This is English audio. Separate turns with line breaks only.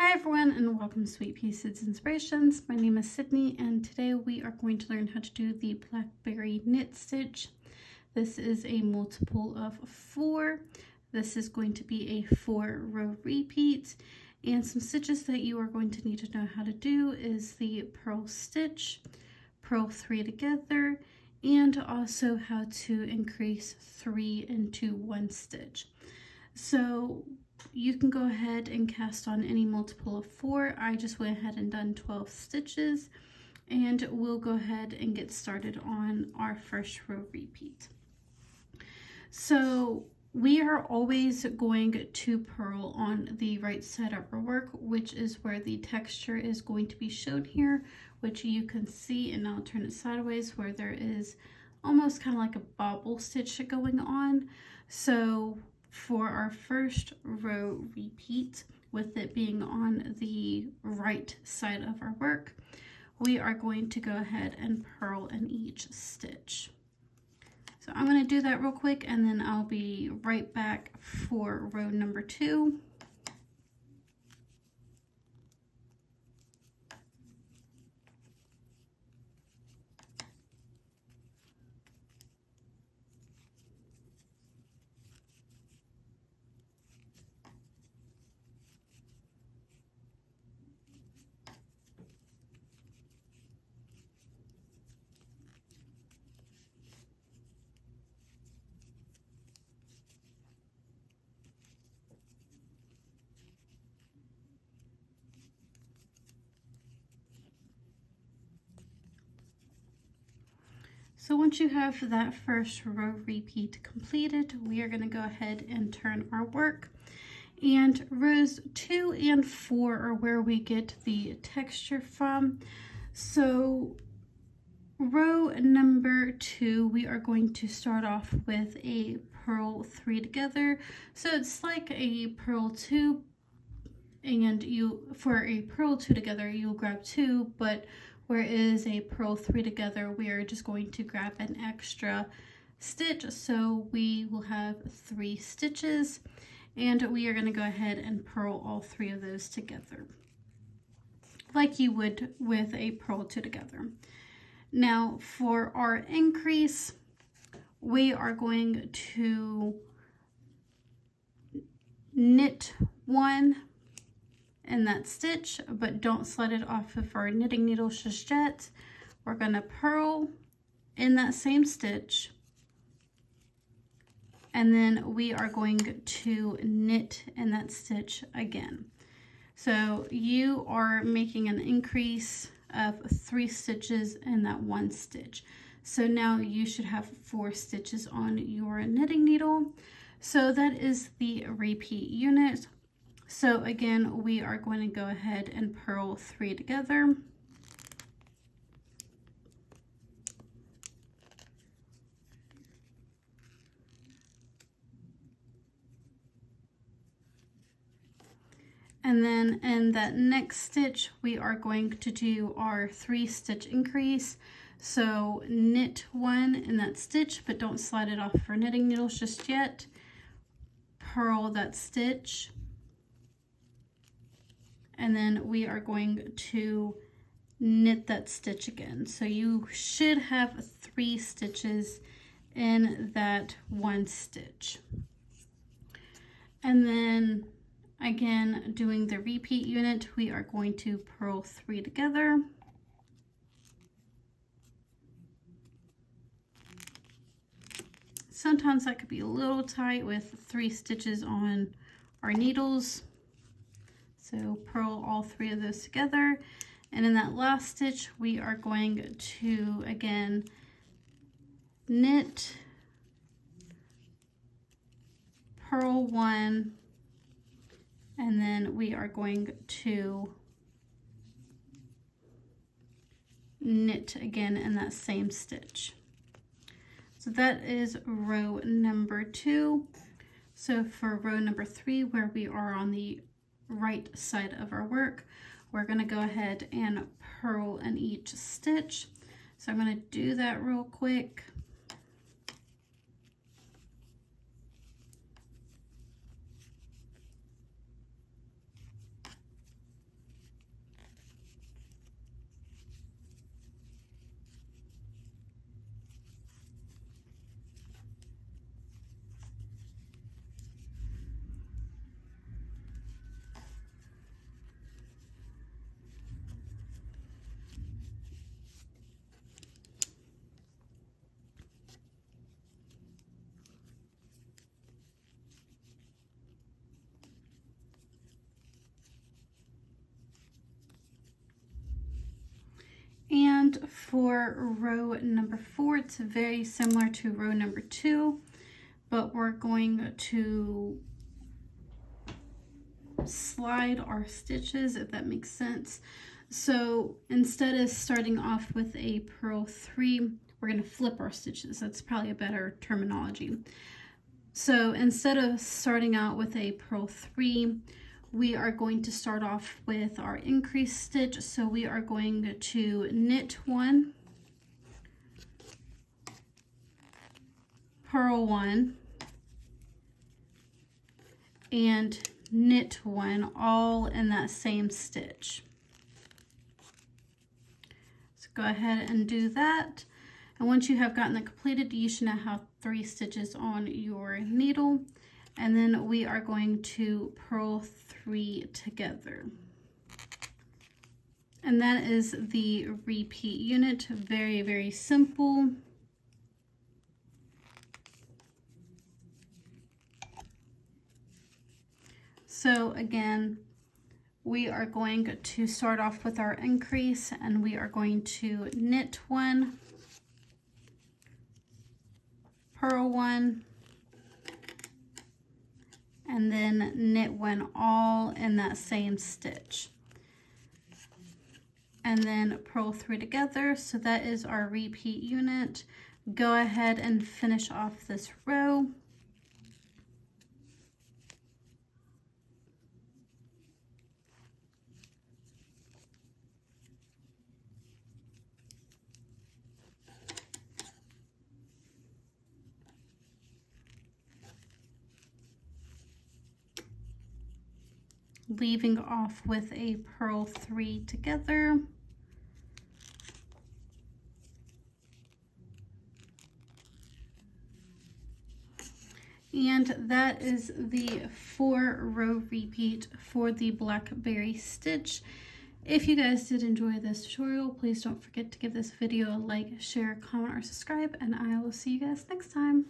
Hi everyone, and welcome to Sweet Pea Seeds Inspirations. My name is Sydney, and today we are going to learn how to do the BlackBerry knit stitch. This is a multiple of 4. This is going to be a 4-row repeat, and some stitches that you are going to need to know how to do is the purl stitch, purl 3 together, and also how to increase 3 into 1 stitch. So you can go ahead and cast on any multiple of 4. I just went ahead and done 12 stitches, and we'll go ahead and get started on our first row repeat. So we are always going to purl on the right side of our work, which is where the texture is going to be shown here, which you can see, and I'll turn it sideways, where there is almost kind of like a bobble stitch going on. So for our first row repeat, with it being on the right side of our work, we are going to go ahead and purl in each stitch. So I'm going to do that real quick, and then I'll be right back for row number 2. So once you have that first row repeat completed, we are going to go ahead and turn our work. And rows 2 and 4 are where we get the texture from. So row number 2, we are going to start off with a purl 3 together. So it's like a purl 2, and for a purl 2 together, you'll grab 2, but whereas a purl 3 together, we are just going to grab an extra stitch. So we will have 3 stitches, and we are going to go ahead and purl all 3 of those together, like you would with a purl 2 together. Now for our increase, we are going to knit 1 in that stitch, but don't slide it off of our knitting needles just yet. We're going to purl in that same stitch, and then we are going to knit in that stitch again. So you are making an increase of 3 stitches in that 1 stitch. So now you should have 4 stitches on your knitting needle. So that is the repeat unit. So again, we are going to go ahead and purl 3 together. And then in that next stitch, we are going to do our 3 stitch increase. So knit 1 in that stitch, but don't slide it off for knitting needles just yet. Purl that stitch. And then we are going to knit that stitch again. So you should have 3 stitches in that 1 stitch. And then again, doing the repeat unit, we are going to purl 3 together. Sometimes that could be a little tight with 3 stitches on our needles. So purl all 3 of those together, and in that last stitch we are going to again knit, purl 1, and then we are going to knit again in that same stitch. So that is row number 2. So for row number 3, where we are on the right side of our work, we're going to go ahead and purl in each stitch. So I'm going to do that real quick. For row number 4, it's very similar to row number 2, but we're going to slide our stitches, if that makes sense. So instead of starting off with a purl 3, we're going to flip our stitches. That's probably a better terminology. So instead of starting out with a purl 3, we are going to start off with our increase stitch. So we are going to knit 1, purl 1, and knit 1, all in that same stitch. So go ahead and do that. And once you have gotten that completed, you should now have 3 stitches on your needle. And then we are going to purl 3 together. And that is the repeat unit. Very, very simple. So again, we are going to start off with our increase, and we are going to knit 1, purl 1, and then knit 1, all in that same stitch. And then purl 3 together. So that is our repeat unit. Go ahead and finish off this row. Leaving off with a purl 3 together. And that is the 4-row repeat for the BlackBerry Stitch. If you guys did enjoy this tutorial, please don't forget to give this video a like, share, comment, or subscribe, and I will see you guys next time.